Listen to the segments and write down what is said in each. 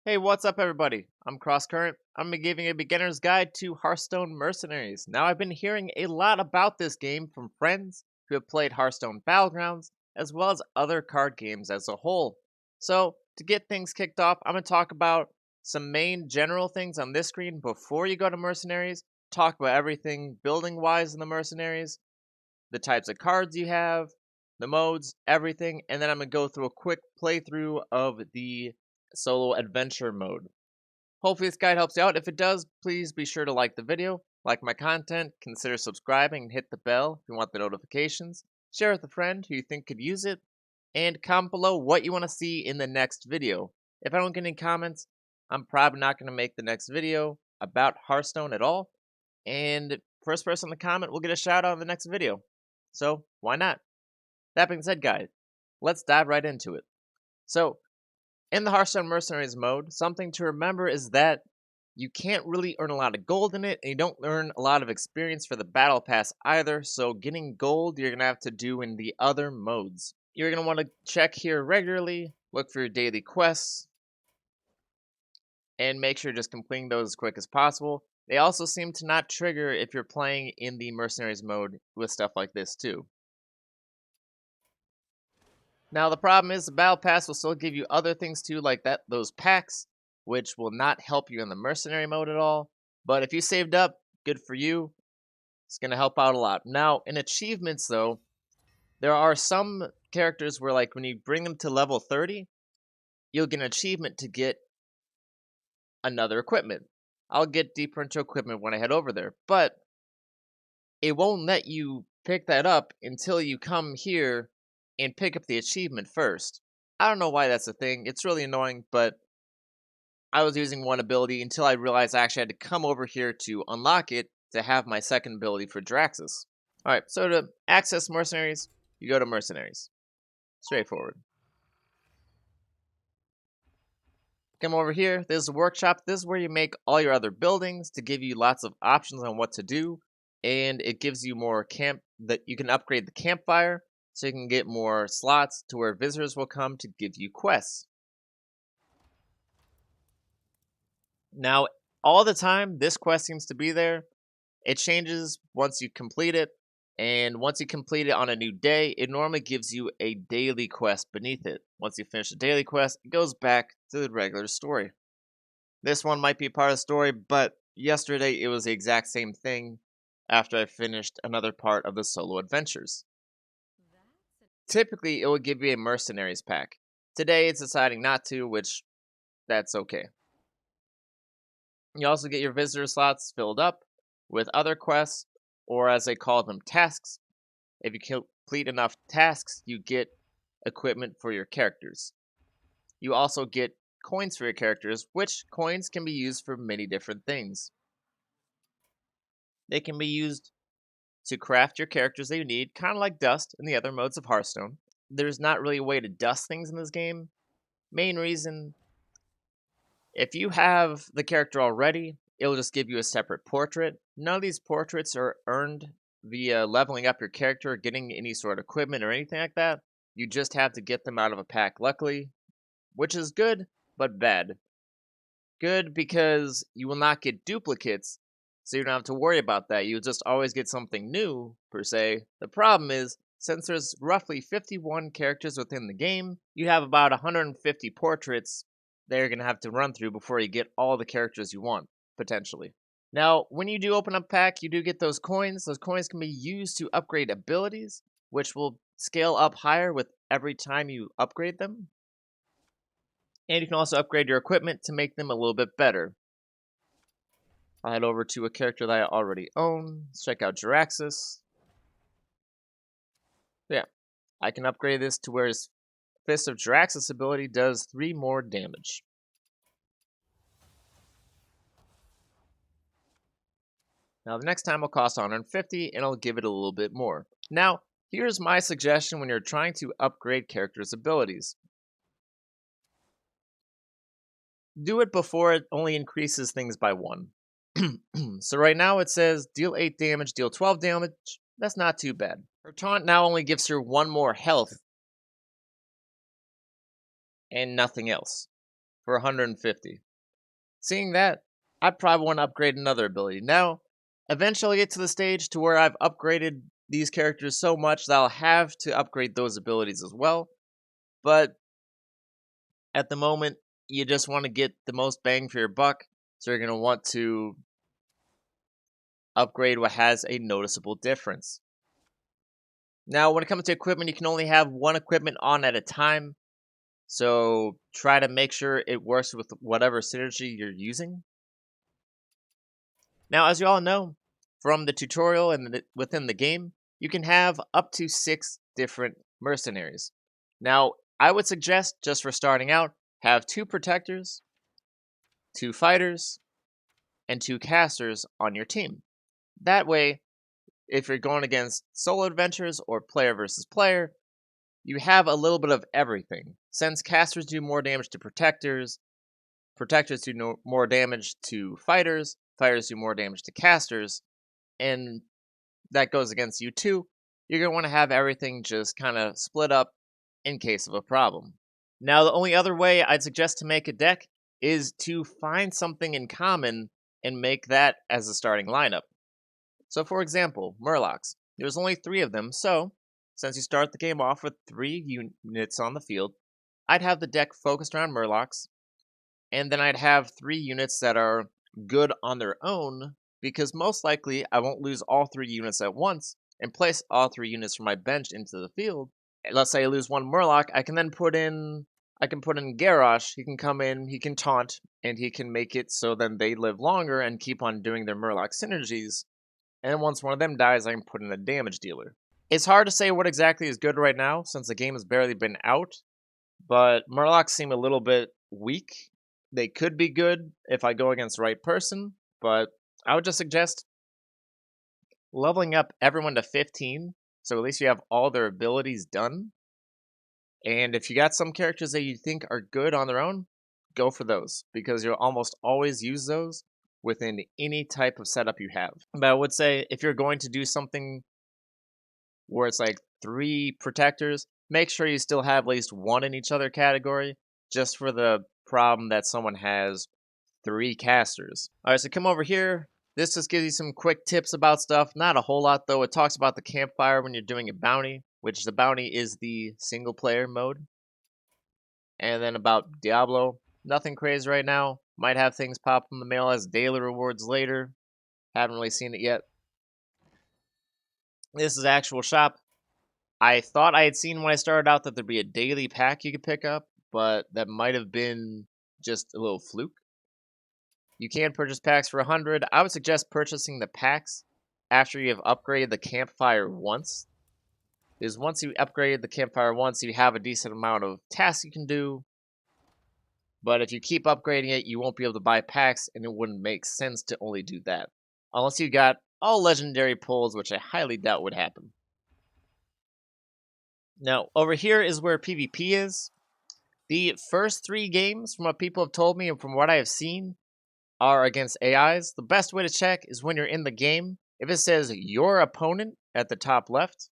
Hey, what's up, everybody? I'm Crosscurrent. I'm giving a beginner's guide to Hearthstone Mercenaries. Now, I've been hearing a lot about this game from friends who have played Hearthstone Battlegrounds, as well as other card games as a whole. So, to get things kicked off, I'm going to talk about some main general things on this screen before you go to Mercenaries, talk about everything building wise in the Mercenaries, the types of cards you have, the modes, everything, and then I'm going to go through a quick playthrough of the solo adventure mode. Hopefully this guide helps you out. If it does, please be sure to like the video, like my content, consider subscribing and hit the bell if you want the notifications, share with a friend who you think could use it, and comment below what you want to see in the next video. If I don't get any comments, I'm probably not going to make the next video about Hearthstone at all, and first person to comment will get a shout out in the next video. So, why not? That being said, guys, let's dive right into it. So, in the Hearthstone Mercenaries mode, something to remember is that you can't really earn a lot of gold in it, and you don't earn a lot of experience for the Battle Pass either, so getting gold you're going to have to do in the other modes. You're going to want to check here regularly, look for your daily quests, and make sure just completing those as quick as possible. They also seem to not trigger if you're playing in the Mercenaries mode with stuff like this too. Now the problem is the Battle Pass will still give you other things too, like those packs, which will not help you in the mercenary mode at all. But if you saved up, good for you. It's gonna help out a lot. Now in achievements though, there are some characters where like when you bring them to level 30, you'll get an achievement to get another equipment. I'll get deeper into equipment when I head over there, but it won't let you pick that up until you come here and pick up the achievement first. I don't know why that's a thing. It's really annoying, but I was using one ability until I realized I actually had to come over here to unlock it to have my second ability for Draxus. Alright, so to access Mercenaries, you go to Mercenaries. Straightforward. Come over here, there's a workshop. This is where you make all your other buildings to give you lots of options on what to do. And it gives you more camp that you can upgrade the campfire so you can get more slots to where visitors will come to give you quests. Now, all the time, this quest seems to be there. It changes once you complete it, and once you complete it on a new day, it normally gives you a daily quest beneath it. Once you finish the daily quest, it goes back to the regular story. This one might be part of the story, but yesterday it was the exact same thing after I finished another part of the solo adventures. Typically, it will give you a mercenaries pack. Today, it's deciding not to, which that's okay. You also get your visitor slots filled up with other quests, or as they call them, tasks. If you complete enough tasks, you get equipment for your characters. You also get coins for your characters, which coins can be used for many different things. They can be used to craft your characters that you need, kind of like dust in the other modes of Hearthstone. There's not really a way to dust things in this game. Main reason, if you have the character already, it'll just give you a separate portrait. None of these portraits are earned via leveling up your character or getting any sort of equipment or anything like that. You just have to get them out of a pack, luckily, which is good, but bad. Good because you will not get duplicates, so you don't have to worry about that. You'll just always get something new, per se. The problem is, since there's roughly 51 characters within the game, you have about 150 portraits that you're going to have to run through before you get all the characters you want, potentially. Now, when you do open up pack, you do get those coins. Those coins can be used to upgrade abilities, which will scale up higher with every time you upgrade them. And you can also upgrade your equipment to make them a little bit better. I'll head over to a character that I already own. Let's check out Draxus. Yeah, I can upgrade this to where his Fist of Draxus ability does 3 more damage. Now the next time will cost 150 and I'll give it a little bit more. Now, here's my suggestion when you're trying to upgrade characters' abilities. Do it before it only increases things by 1. So right now it says deal 8 damage, deal 12 damage. That's not too bad. Her taunt now only gives her 1 more health and nothing else. for 150. Seeing that, I'd probably want to upgrade another ability. Now, eventually get to the stage to where I've upgraded these characters so much that I'll have to upgrade those abilities as well. But at the moment, you just want to get the most bang for your buck, so you're going to want to upgrade what has a noticeable difference. Now, when it comes to equipment, you can only have one equipment on at a time, so try to make sure it works with whatever synergy you're using. Now, as you all know, from the tutorial and within the game, you can have up to 6 different mercenaries. Now, I would suggest, just for starting out, have 2 protectors, 2 fighters, and 2 casters on your team. That way, if you're going against solo adventures or player versus player, you have a little bit of everything. Since casters do more damage to protectors, protectors do more damage to fighters, fighters do more damage to casters, and that goes against you too, you're going to want to have everything just kind of split up in case of a problem. Now, the only other way I'd suggest to make a deck is to find something in common and make that as a starting lineup. So, for example, Murlocs. There's only 3 of them, so since you start the game off with 3 units on the field, I'd have the deck focused around Murlocs, and then I'd have 3 units that are good on their own, because most likely I won't lose all 3 units at once and place all 3 units from my bench into the field. Let's say I lose one Murloc, I can put in Garrosh. He can come in, he can taunt, and he can make it so then they live longer and keep on doing their Murloc synergies. And once one of them dies, I can put in a damage dealer. It's hard to say what exactly is good right now, since the game has barely been out, but Murlocs seem a little bit weak. They could be good if I go against the right person, but I would just suggest leveling up everyone to 15, so at least you have all their abilities done. And if you got some characters that you think are good on their own, go for those, because you'll almost always use those within any type of setup you have. But I would say if you're going to do something where it's like 3 protectors, make sure you still have at least 1 in each other category, just for the problem that someone has 3 casters. Alright, so come over here. This just gives you some quick tips about stuff. Not a whole lot though. It talks about the campfire when you're doing a bounty, which the bounty is the single player mode. And then about Diablo, nothing crazy right now. Might have things pop in the mail as daily rewards later. Haven't really seen it yet. This is actual shop. I thought I had seen when I started out that there'd be a daily pack you could pick up, but that might have been just a little fluke. You can purchase packs for 100. I would suggest purchasing the packs after you have upgraded the campfire once. Because once you upgrade the campfire once, you have a decent amount of tasks you can do. But if you keep upgrading it, you won't be able to buy packs, and it wouldn't make sense to only do that. Unless you got all legendary pulls, which I highly doubt would happen. Now, over here is where PvP is. The first 3 games, from what people have told me and from what I have seen, are against AIs. The best way to check is when you're in the game. If it says your opponent at the top left,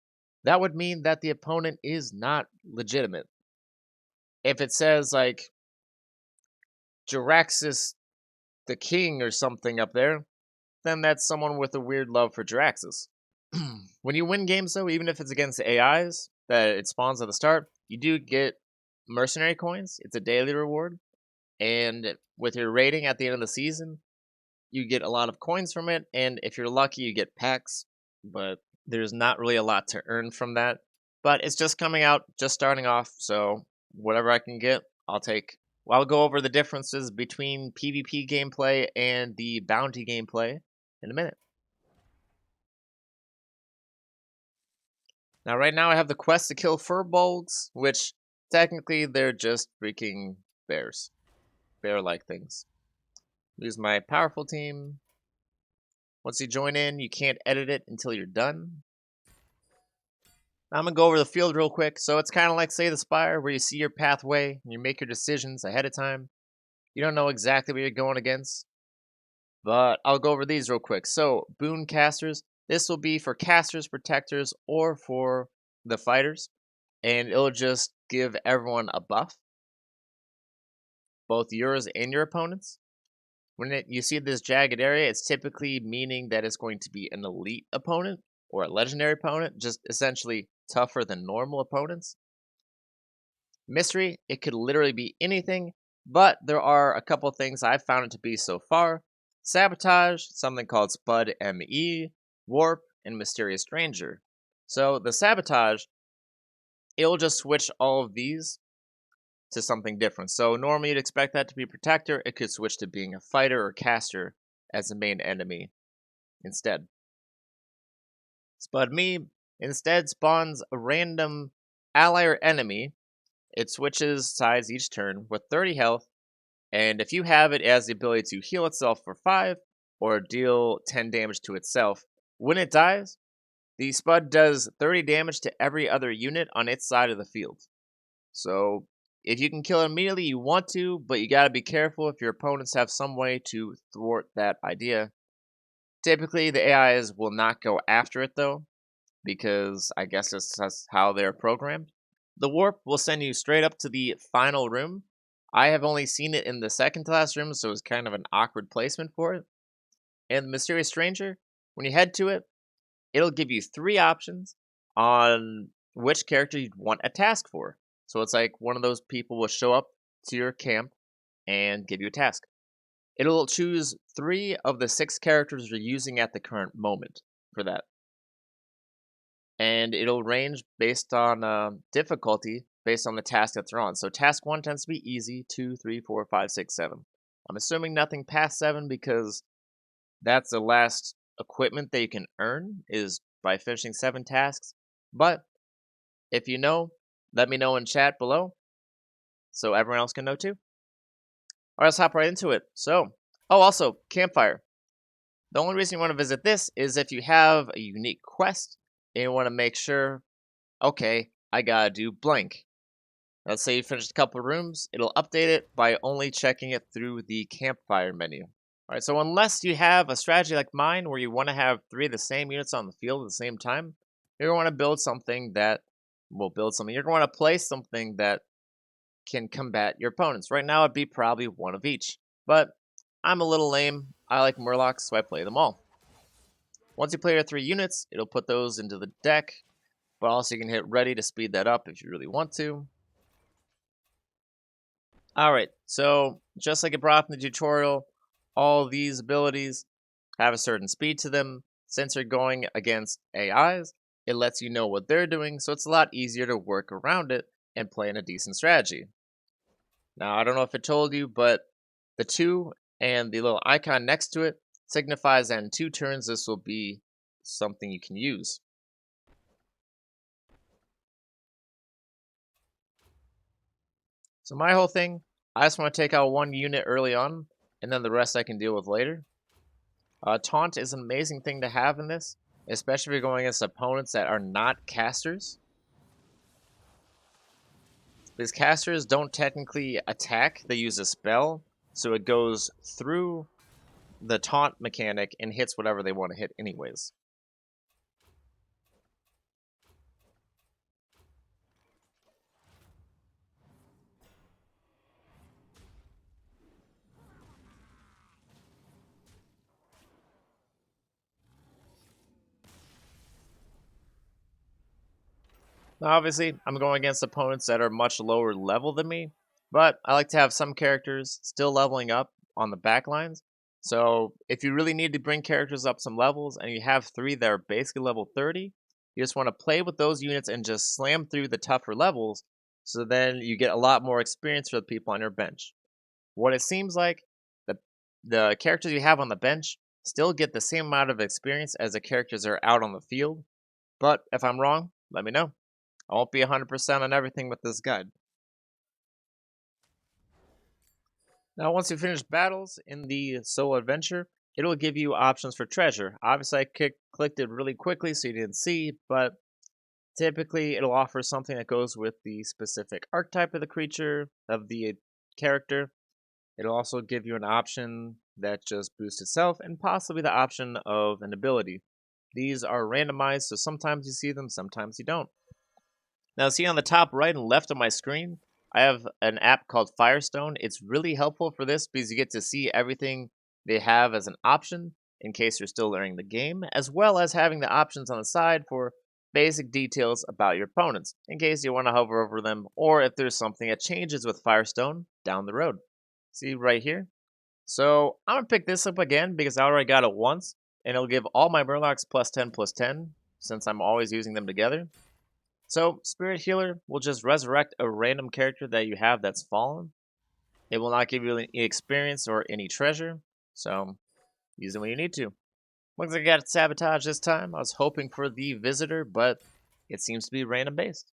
that would mean that the opponent is not legitimate. If it says like Jiraxis the King or something up there, then that's someone with a weird love for Jiraxis. When you win games though, even if it's against AIs that it spawns at the start, you do get mercenary coins. It's a daily reward. And with your rating at the end of the season, you get a lot of coins from it, and if you're lucky, you get packs, but there's not really a lot to earn from that. But it's just coming out, just starting off, so whatever I can get, I'll take. Well, I'll go over the differences between PvP gameplay and the bounty gameplay in a minute. Now, right now, I have the quest to kill furbolgs, which technically they're just freaking bears. Bear-like things. Use my powerful team. Once you join in, you can't edit it until you're done. I'm going to go over the field real quick. So it's kind of like Say the Spire, where you see your pathway and you make your decisions ahead of time. You don't know exactly what you're going against, but I'll go over these real quick. So, boon casters. This will be for casters, protectors, or for the fighters, and it'll just give everyone a buff. both yours and your opponent's. You see this jagged area, it's typically meaning that it's going to be an elite opponent or a legendary opponent, just essentially tougher than normal opponents. Mystery, it could literally be anything, but there are a couple things I've found it to be so far. Sabotage, something called Spud ME, Warp, and Mysterious Stranger. So the Sabotage, it'll just switch all of these to something different. So normally you'd expect that to be Protector, it could switch to being a Fighter or Caster as the main enemy instead. Spud Me instead spawns a random ally or enemy. It switches sides each turn with 30 health, and if you have it, it has the ability to heal itself for 5 or deal 10 damage to itself. When it dies, the Spud does 30 damage to every other unit on its side of the field. So if you can kill it immediately, you want to, but you gotta be careful if your opponents have some way to thwart that idea. Typically, the AIs will not go after it though, because I guess that's how they're programmed. The warp will send you straight up to the final room. I have only seen it in the second to last room, so it's kind of an awkward placement for it. And the Mysterious Stranger, when you head to it, it'll give you 3 options on which character you'd want a task for. So it's like one of those people will show up to your camp and give you a task. It'll choose 3 of the 6 characters you're using at the current moment for that. And it'll range based on difficulty based on the task that they're on. So task 1 tends to be easy, 2, 3, 4, 5, 6, 7. I'm assuming nothing past 7 because that's the last equipment that you can earn is by finishing 7 tasks. But if you know, let me know in chat below so everyone else can know too. Alright, let's hop right into it. Also, campfire. The only reason you want to visit this is if you have a unique quest and you want to make sure, okay, I gotta do blank. Let's say you finished a couple rooms, it'll update it by only checking it through the campfire menu. Alright, so unless you have a strategy like mine where you want to have 3 of the same units on the field at the same time, you're going to want to build something that will build something. You're going to want to play something that can combat your opponents. Right now, it'd be probably one of each. But I'm a little lame. I like Murlocs, so I play them all. Once you play your 3 units, it'll put those into the deck, but also you can hit ready to speed that up if you really want to. Alright, so just like it brought up in the tutorial, all these abilities have a certain speed to them. Since you're going against AIs, it lets you know what they're doing, so it's a lot easier to work around it and play in a decent strategy. Now, I don't know if it told you, but the 2 and the little icon next to it signifies that in 2 turns this will be something you can use. So my whole thing, I just want to take out 1 unit early on, and then the rest I can deal with later. Taunt is an amazing thing to have in this, especially if you're going against opponents that are not casters. Because casters don't technically attack, they use a spell, so it goes through the taunt mechanic and hits whatever they want to hit anyways. Now, obviously, I'm going against opponents that are much lower level than me, but I like to have some characters still leveling up on the back lines. So if you really need to bring characters up some levels and you have 3 that are basically level 30, you just want to play with those units and just slam through the tougher levels, so then you get a lot more experience for the people on your bench. What it seems like, the characters you have on the bench still get the same amount of experience as the characters that are out on the field, but if I'm wrong, let me know. I won't be 100% on everything with this guide. Now, once you finish battles in the solo adventure, it'll give you options for treasure. Obviously, I clicked it really quickly so you didn't see, but typically it'll offer something that goes with the specific archetype of the creature, of the character. It'll also give you an option that just boosts itself, and possibly the option of an ability. These are randomized, so sometimes you see them, sometimes you don't. Now, see on the top right and left of my screen, I have an app called Firestone. It's really helpful for this because you get to see everything they have as an option in case you're still learning the game, as well as having the options on the side for basic details about your opponents in case you want to hover over them or if there's something that changes with Firestone down the road. See right here? So I'm gonna pick this up again because I already got it once, and it'll give all my Murlocs +10/+10 since I'm always using them together. So Spirit Healer will just resurrect a random character that you have that's fallen. It will not give you any experience or any treasure, so use it when you need to. Looks like I got Sabotage this time. I was hoping for the Visitor, but it seems to be random based.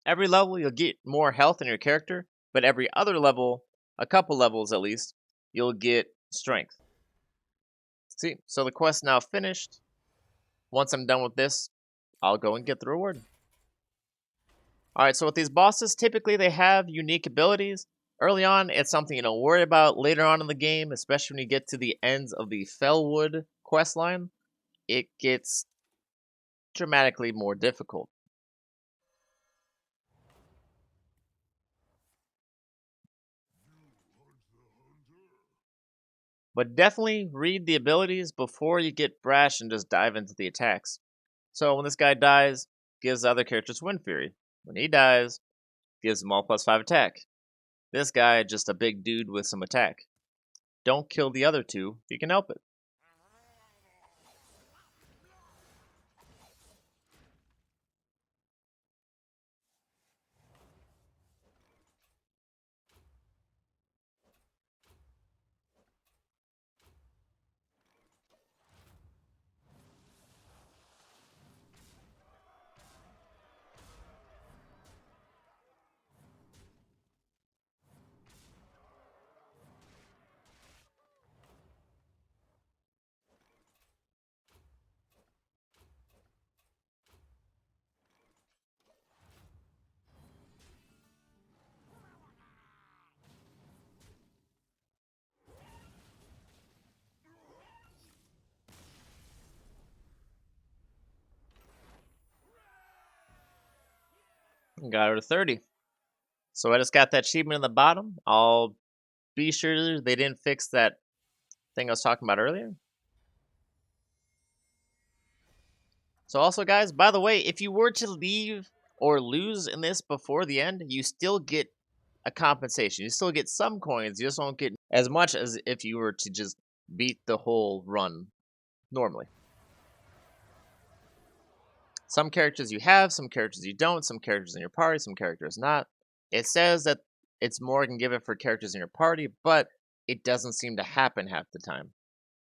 Every level you'll get more health in your character, but every other level, a couple levels at least, you'll get strength. See, so the quest now finished. Once I'm done with this, I'll go and get the reward. Alright, so with these bosses, typically they have unique abilities. Early on, it's something you don't worry about. Later on in the game, especially when you get to the ends of the Fellwood quest line, it gets dramatically more difficult. But definitely read the abilities before you get brash and just dive into the attacks. So when this guy dies, gives the other characters Wind Fury. When he dies, gives them all +5 attack. This guy just a big dude with some attack. Don't kill the other two if you can help it. Got her to 30. So I just got that achievement in the bottom. I'll be sure they didn't fix that thing I was talking about earlier. So also, guys, by the way, if you were to leave or lose in this before the end, you still get a compensation. You still get some coins. You just won't get as much as if you were to just beat the whole run normally. Some characters you have, some characters you don't, some characters in your party, some characters not. It says that it's more you can give it for characters in your party, but it doesn't seem to happen half the time,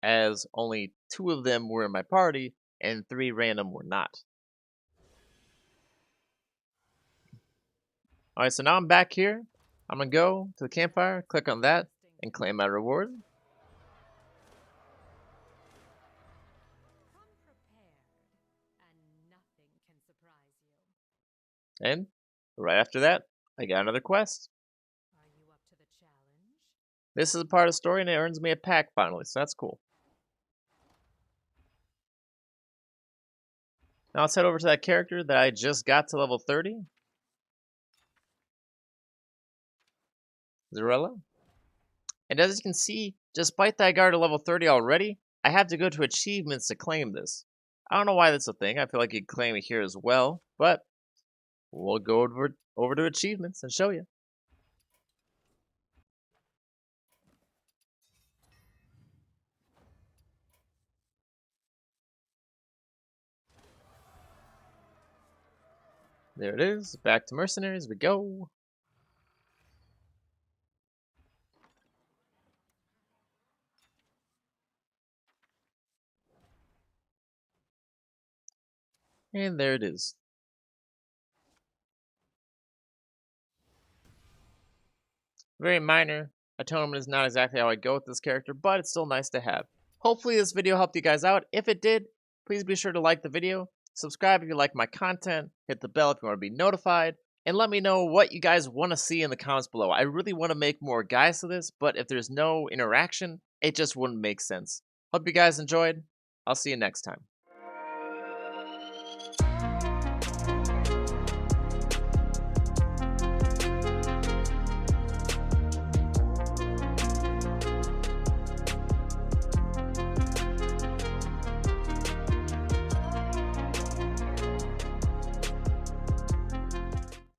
as only 2 of them were in my party and 3 random were not. Alright, so now I'm back here. I'm gonna go to the campfire, click on that, and claim my reward. And right after that, I got another quest. This is a part of the story and it earns me a pack finally, so that's cool. Now let's head over to that character that I just got to level 30. Zarella. And as you can see, despite that I got to level 30 already, I have to go to achievements to claim this. I don't know why that's a thing. I feel like you can claim it here as well, but we'll go over to achievements and show you. There it is. Back to Mercenaries we go. And there it is. Very minor. Atonement is not exactly how I go with this character, but it's still nice to have. Hopefully this video helped you guys out. If it did, please be sure to like the video, subscribe if you like my content, hit the bell if you want to be notified, and let me know what you guys want to see in the comments below. I really want to make more guides to this, but if there's no interaction, it just wouldn't make sense. Hope you guys enjoyed. I'll see you next time.